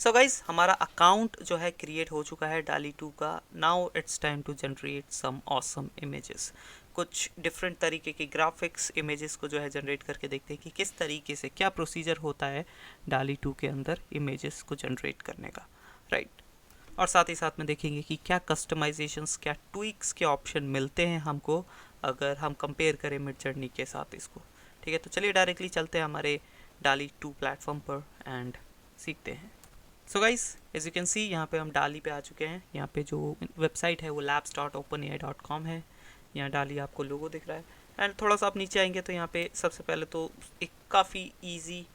So guys हमारा account जो है क्रिएट हो चुका है डाली 2 का। Now it's time to generate some awesome images. कुछ डिफरेंट तरीके के ग्राफिक्स इमेजेस को जो है जनरेट करके देखते हैं कि किस तरीके से क्या प्रोसीजर होता है डाली 2 के अंदर इमेजेस को जनरेट करने का, राइट। और साथ ही साथ में देखेंगे कि क्या कस्टमाइजेशंस, क्या ट्विक्स के ऑप्शन मिलते हैं हमको अगर हम कंपेयर करें मिड जर्नी के साथ इसको। ठीक है, तो चलिए डायरेक्टली चलते हैं हमारे डाली 2 प्लेटफॉर्म पर एंड सीखते हैं। So guys as you can see यहाँ पे हम डाली पे आ चुके हैं। यहाँ पे जो वेबसाइट है वो labs.openai.com है। यहाँ डाली आपको लोगो दिख रहा है। एंड थोड़ा सा आप नीचे आएंगे तो यहाँ पे सबसे पहले तो एक काफ़ी ईजी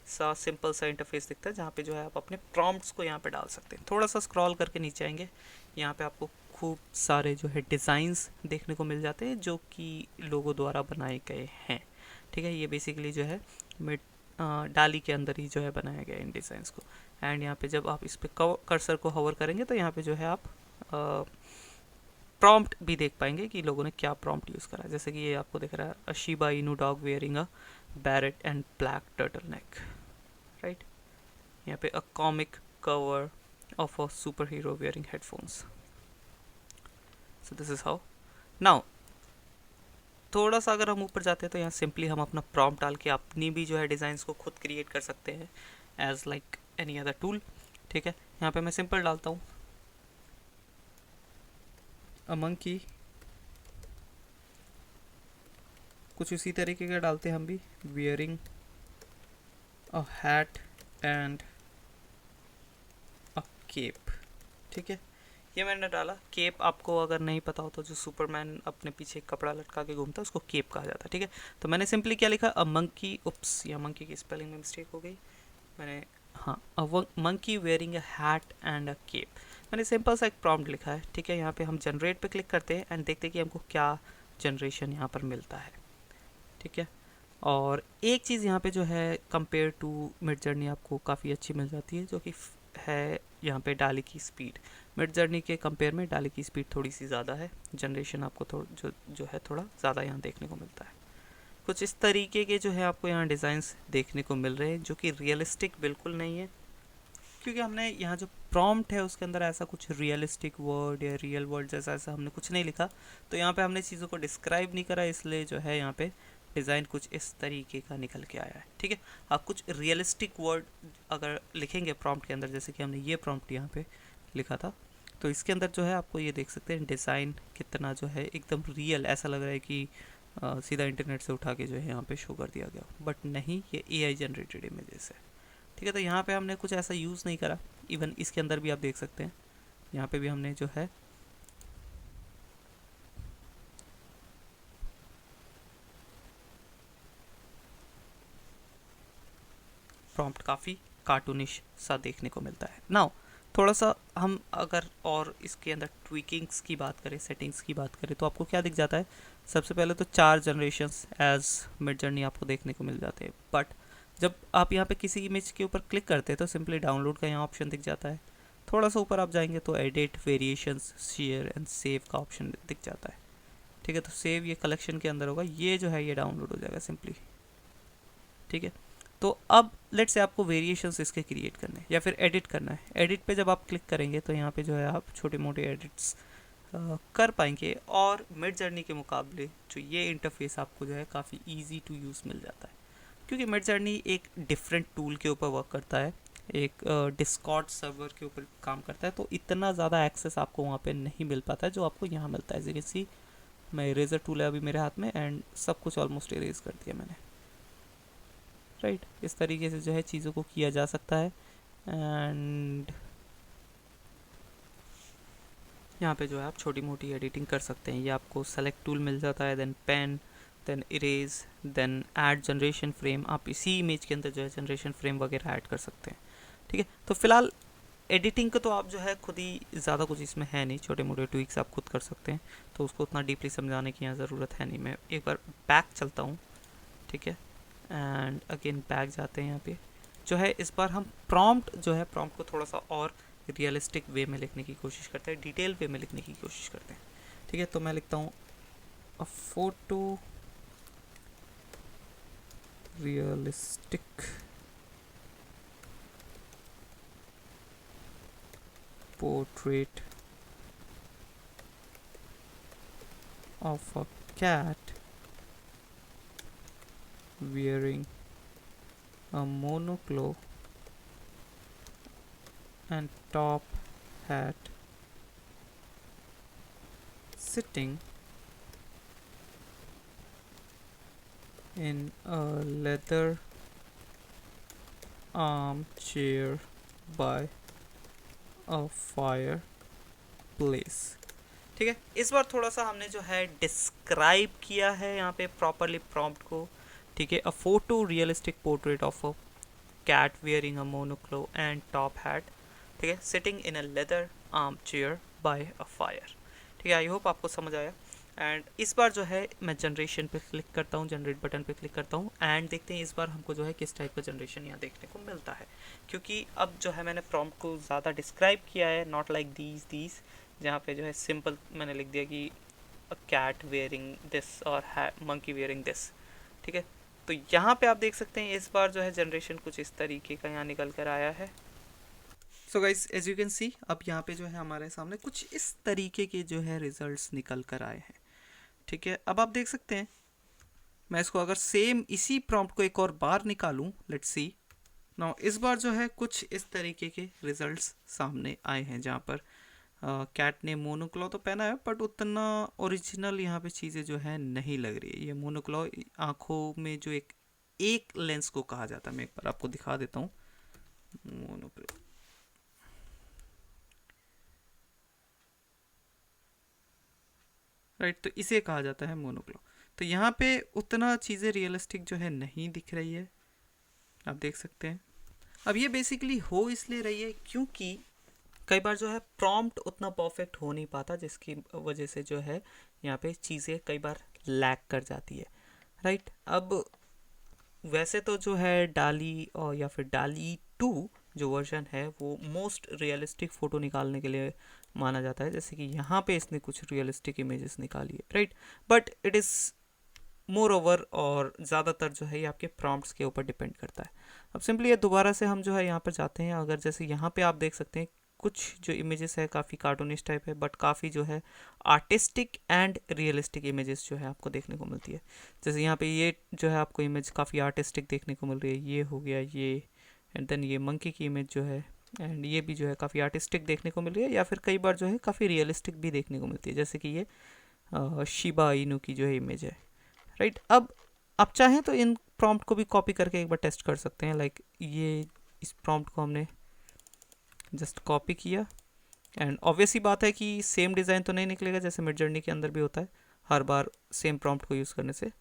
सा सिंपल सा इंटरफेस दिखता है जहाँ पे जो है आप अपने प्रॉम्प्ट्स को यहाँ पे डाल सकते हैं। थोड़ा सा स्क्रॉल करके नीचे आएंगे, यहाँ पे आपको खूब सारे जो है डिज़ाइंस देखने को मिल जाते हैं जो कि लोगो द्वारा बनाए गए हैं। ठीक है, ये बेसिकली जो है मिड डाली के अंदर ही जो है बनाया गया इन डिज़ाइंस को। एंड यहाँ पे जब आप इस पर कर्सर को होवर करेंगे तो यहाँ पे जो है आप प्रॉम्प्ट भी देख पाएंगे कि लोगों ने क्या प्रॉम्प्ट यूज़ करा है। जैसे कि ये आपको दिख रहा है, a Shiba Inu dog wearing a beret and black turtle neck, right. यहाँ पे a comic cover of a super hero wearing headphones. So this is how. Now थोड़ा सा अगर हम ऊपर जाते हैं तो यहाँ सिंपली हम अपना प्रॉम्प्ट डाल के अपनी भी जो है डिज़ाइंस को खुद क्रिएट कर सकते हैं as like any other tool. ठीक है, यहाँ पे मैं सिंपल डालता हूँ अ मंकी, कुछ उसी तरीके का डालते हैं हम भी, wearing a hat and a cape. ठीक है, ये मैंने डाला। केप आपको अगर नहीं पता हो तो जो सुपरमैन अपने पीछे कपड़ा लटका के घूमता है उसको केप कहा जाता है। ठीक है, तो मैंने सिंपली क्या लिखा, अ मंकी, उप्स, या मंकी की स्पेलिंग में मिस्टेक हो गई मैंने, हाँ, a monkey wearing a hat and a cape. मैंने सिंपल सा एक प्रॉम्प्ट लिखा है। ठीक है, यहाँ पे हम जनरेट पे क्लिक करते हैं एंड देखते हैं कि हमको क्या जनरेशन यहाँ पर मिलता है। ठीक है, और एक चीज़ यहाँ पे जो है कंपेयर टू मिड जर्नी आपको काफ़ी अच्छी मिल जाती है, जो कि है यहाँ पे डाली की स्पीड। मिड जर्नी के कंपेयर में डाली की स्पीड थोड़ी सी ज़्यादा है। जनरेशन आपको जो है थोड़ा ज़्यादा यहाँ देखने को मिलता है। कुछ इस तरीके के जो है आपको यहाँ डिज़ाइंस देखने को मिल रहे हैं जो कि रियलिस्टिक बिल्कुल नहीं है, क्योंकि हमने यहाँ जो प्रॉम्प्ट है उसके अंदर ऐसा कुछ रियलिस्टिक वर्ड या रियल वर्ड जैसा ऐसा हमने कुछ नहीं लिखा। तो यहाँ पे हमने चीज़ों को डिस्क्राइब नहीं करा, इसलिए जो है यहाँ पे डिज़ाइन कुछ इस तरीके का निकल के आया है। ठीक है, आप कुछ रियलिस्टिक वर्ड अगर लिखेंगे प्रॉम्प्ट के अंदर, जैसे कि हमने ये प्रॉम्प्ट यहाँ पे लिखा था, तो इसके अंदर जो है आपको ये देख सकते हैं डिज़ाइन कितना जो है एकदम रियल, ऐसा लग रहा है कि सीधा इंटरनेट से उठा के जो है यहाँ पे शो कर दिया गया, बट नहीं, ये AI जनरेटेड इमेजेस है। ठीक है, तो यहाँ पे हमने कुछ ऐसा यूज़ नहीं करा। इवन इसके अंदर भी आप देख सकते हैं, यहाँ पे भी हमने जो है प्रॉम्प्ट काफ़ी कार्टूनिश सा देखने को मिलता है। नाउ थोड़ा सा हम अगर और इसके अंदर ट्विकिंग्स की बात करें, सेटिंग्स की बात करें, तो आपको क्या दिख जाता है। सबसे पहले तो 4 जनरेशन्स एज मिड जर्नी आपको देखने को मिल जाते हैं, बट जब आप यहाँ पे किसी इमेज के ऊपर क्लिक करते हैं तो सिंपली डाउनलोड का यहाँ ऑप्शन दिख जाता है। थोड़ा सा ऊपर आप जाएंगे तो edit, variations, share and save का ऑप्शन दिख जाता है। ठीक है, तो सेव ये कलेक्शन के अंदर होगा, ये जो है ये डाउनलोड हो जाएगा सिंपली। ठीक है, तो अब लेट से आपको वेरिएशंस इसके क्रिएट करने हैं या फिर एडिट करना है। एडिट पे जब आप क्लिक करेंगे तो यहाँ पे जो है आप छोटे मोटे एडिट्स कर पाएंगे, और मिड जर्नी के मुकाबले जो ये इंटरफेस आपको जो है काफ़ी ईजी टू यूज़ मिल जाता है, क्योंकि मिड जर्नी एक डिफरेंट टूल के ऊपर वर्क करता है, एक डिस्कॉर्ड सर्वर के ऊपर काम करता है, तो इतना ज़्यादा एक्सेस आपको वहाँ पे नहीं मिल पाता है जो आपको यहाँ मिलता है। जैसे सी मैं इरेजर टूल है अभी मेरे हाथ में एंड सब कुछ ऑलमोस्ट इरेज कर दिया मैंने, राइट। इस तरीके से जो है चीज़ों को किया जा सकता है। एंड यहाँ पे जो है आप छोटी मोटी एडिटिंग कर सकते हैं। ये आपको सेलेक्ट टूल मिल जाता है, then pen, then erase, then add generation frame. आप इसी इमेज के अंदर जो है जनरेशन फ्रेम वगैरह ऐड कर सकते हैं। ठीक है, तो फिलहाल एडिटिंग का तो आप जो है खुद ही, ज़्यादा कुछ इसमें है नहीं, छोटे मोटे ट्विक्स आप खुद कर सकते हैं, तो उसको उतना डीपली समझाने की यहाँ ज़रूरत है नहीं। मैं एक बार बैक चलता हूँ। ठीक है, एंड अगेन बैक जाते हैं। यहाँ पे जो है इस बार हम प्रॉम्प्ट जो है प्रॉम्प्ट को थोड़ा सा और रियलिस्टिक वे में लिखने की कोशिश करते हैं, डिटेल वे में लिखने की कोशिश करते हैं। ठीक है, तो मैं लिखता हूँ a photorealistic portrait of a cat wearing a monoclo and top hat, sitting in a leather armchair by a fireplace। ठीक है, इस बार थोड़ा सा हमने जो है डिस्क्राइब किया है यहाँ पे प्रॉपरली प्रॉम्प्ट को। ठीक है, a photorealistic portrait of a cat wearing a monocle and top hat, ठीक है, sitting in a leather arm chair by a fire. ठीक है, आई होप आपको समझ आया। एंड इस बार जो है मैं जनरेशन पे क्लिक करता हूँ, जनरेट बटन पे क्लिक करता हूँ एंड देखते हैं इस बार हमको जो है किस टाइप का जनरेशन यहाँ देखने को मिलता है। क्योंकि अब जो है मैंने प्रॉम्प्ट को ज़्यादा डिस्क्राइब किया है, नॉट लाइक दीज जहाँ पे जो है सिंपल मैंने लिख दिया कि अ कैट वेयरिंग दिस और मंकी वेयरिंग दिस। ठीक है, तो यहाँ पे आप देख सकते हैं इस बार जो है जनरेशन कुछ इस तरीके का यहाँ निकल कर आया है। So guys as you can see, अब यहाँ पे जो है हमारे सामने कुछ इस तरीके के जो है रिजल्ट्स निकल कर आए हैं। ठीक है, अब आप देख सकते हैं मैं इसको अगर सेम इसी प्रॉम्प्ट को एक और बार निकालूं, लेट्स सी नाउ, इस बार जो है कुछ इस तरीके के रिजल्ट्स सामने आए हैं जहाँ पर कैट ने मोनोक्लॉ तो पहना है बट उतना ओरिजिनल यहाँ पे चीज़ें जो है नहीं लग रही है। ये मोनोक्लॉ आँखों में जो एक लेंस को कहा जाता है, मैं एक बार आपको दिखा देता हूँ। मोनोक्लॉ, राइट, तो इसे कहा जाता है मोनोक्लॉ। तो यहाँ पे उतना चीज़ें रियलिस्टिक जो है नहीं दिख रही है, आप देख सकते हैं। अब ये बेसिकली हो इसलिए रही है क्योंकि कई बार जो है प्रॉम्प्ट उतना परफेक्ट हो नहीं पाता, जिसकी वजह से जो है यहाँ पे चीज़ें कई बार लैग कर जाती है, राइट। अब वैसे तो जो है डाली और या फिर डाली 2 जो वर्जन है वो मोस्ट रियलिस्टिक फ़ोटो निकालने के लिए माना जाता है, जैसे कि यहाँ पे इसने कुछ रियलिस्टिक इमेजेस निकाली है, right. But it is more over और ज़्यादातर जो है ये आपके प्रॉम्प्ट्स के ऊपर डिपेंड करता है। अब सिंपली ये दोबारा से हम जो है यहाँ पर जाते हैं, अगर जैसे यहाँ पे आप देख सकते हैं कुछ जो इमेजेस है काफ़ी कार्टूनिश टाइप है बट काफ़ी जो है आर्टिस्टिक एंड रियलिस्टिक इमेजेस जो है आपको देखने को मिलती है। जैसे यहाँ पे ये जो है आपको इमेज काफ़ी आर्टिस्टिक देखने को मिल रही है, ये हो गया ये, एंड देन ये मंकी की इमेज जो है, एंड ये भी जो है काफ़ी आर्टिस्टिक देखने को मिल रही है, या फिर कई बार जो है काफ़ी रियलिस्टिक भी देखने को मिलती है, जैसे कि ये शिबा इनू की जो है इमेज है, राइट। अब आप चाहें तो इन प्रॉम्प्ट को भी कॉपी करके एक बार टेस्ट कर सकते हैं, लाइक ये इस प्रॉम्प्ट को हमने जस्ट कॉपी किया एंड ऑब्वियसली बात है कि सेम डिज़ाइन तो नहीं निकलेगा जैसे मिड जर्नी के अंदर भी होता है हर बार सेम प्रॉम्प्ट को यूज़ करने से,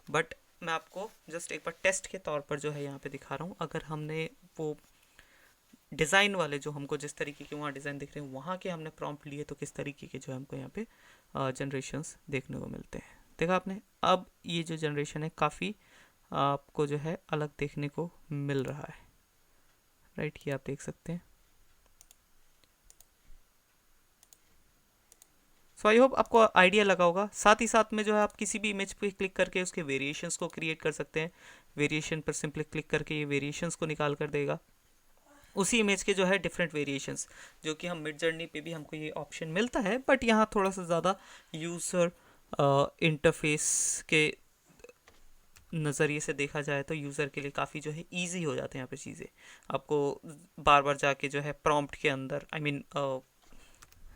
बट मैं आपको जस्ट एक बार टेस्ट के तौर पर जो है यहाँ पे दिखा रहा हूँ। अगर हमने वो डिज़ाइन वाले जो हमको जिस तरीके के वहाँ डिज़ाइन दिख रहे हैं वहाँ के हमने प्रॉम्प्ट लिए तो किस तरीके के जो है हमको यहाँ पे जनरेशन्स देखने को मिलते हैं, देखा आपने। अब ये जो जनरेशन है काफ़ी आपको जो है अलग देखने को मिल रहा है, राइट, ये आप देख सकते हैं। सो आई होप आपको आइडिया लगा होगा। साथ ही साथ में जो है आप किसी भी इमेज पे क्लिक करके उसके वेरिएशंस को क्रिएट कर सकते हैं। वेरिएशन पर सिंपली क्लिक करके ये वेरिएशंस को निकाल कर देगा, उसी इमेज के जो है डिफरेंट वेरिएशंस, जो कि हम मिड जर्नी पे भी हमको ये ऑप्शन मिलता है, बट यहाँ थोड़ा सा ज़्यादा यूज़र इंटरफेस के नज़रिए से देखा जाए तो यूज़र के लिए काफ़ी जो है ईजी हो जाते हैं यहाँ पे चीज़ें। आपको बार बार जाके जो है प्रॉम्प्ट के अंदर आई मीन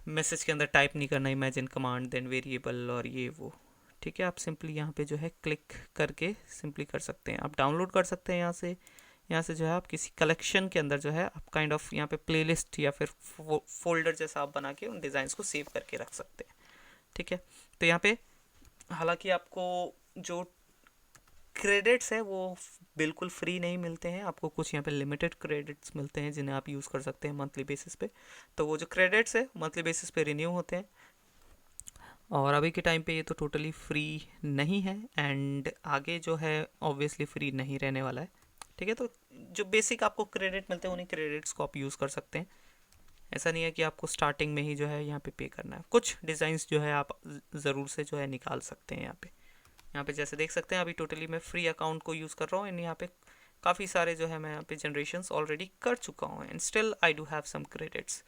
मैसेज के अंदर टाइप नहीं करना, इमेजिन कमांड देन वेरिएबल और ये वो, ठीक है। आप सिंपली यहाँ पे जो है क्लिक करके सिंपली कर सकते हैं, आप डाउनलोड कर सकते हैं यहाँ से जो है आप किसी कलेक्शन के अंदर जो है आप काइंड ऑफ यहाँ पे प्लेलिस्ट या फिर फोल्डर जैसा आप बना के उन डिज़ाइंस को सेव करके रख सकते हैं, ठीक है। तो यहाँ पे हालांकि आपको जो क्रेडिट्स है वो बिल्कुल फ्री नहीं मिलते हैं, आपको कुछ यहाँ पे लिमिटेड क्रेडिट्स मिलते हैं जिन्हें आप यूज़ कर सकते हैं मंथली बेसिस पे। तो वो जो क्रेडिट्स है मंथली बेसिस पे रिन्यू होते हैं, और अभी के टाइम पे ये तो टोटली फ्री नहीं है एंड आगे जो है ऑब्वियसली फ्री नहीं रहने वाला है, ठीक है। तो जो बेसिक आपको क्रेडिट मिलते हैं उन्हीं क्रेडिट्स को आप यूज़ कर सकते हैं। ऐसा नहीं है कि आपको स्टार्टिंग में ही जो है यहाँ पे करना है, कुछ डिज़ाइंस जो है आप ज़रूर से जो है निकाल सकते हैं यहाँ पे जैसे देख सकते हैं अभी टोटली मैं फ्री अकाउंट को यूज़ कर रहा हूँ एंड यहाँ पे काफ़ी सारे जो है मैं यहाँ पे जनरेशन्स ऑलरेडी कर चुका हूँ and still I do have some credits,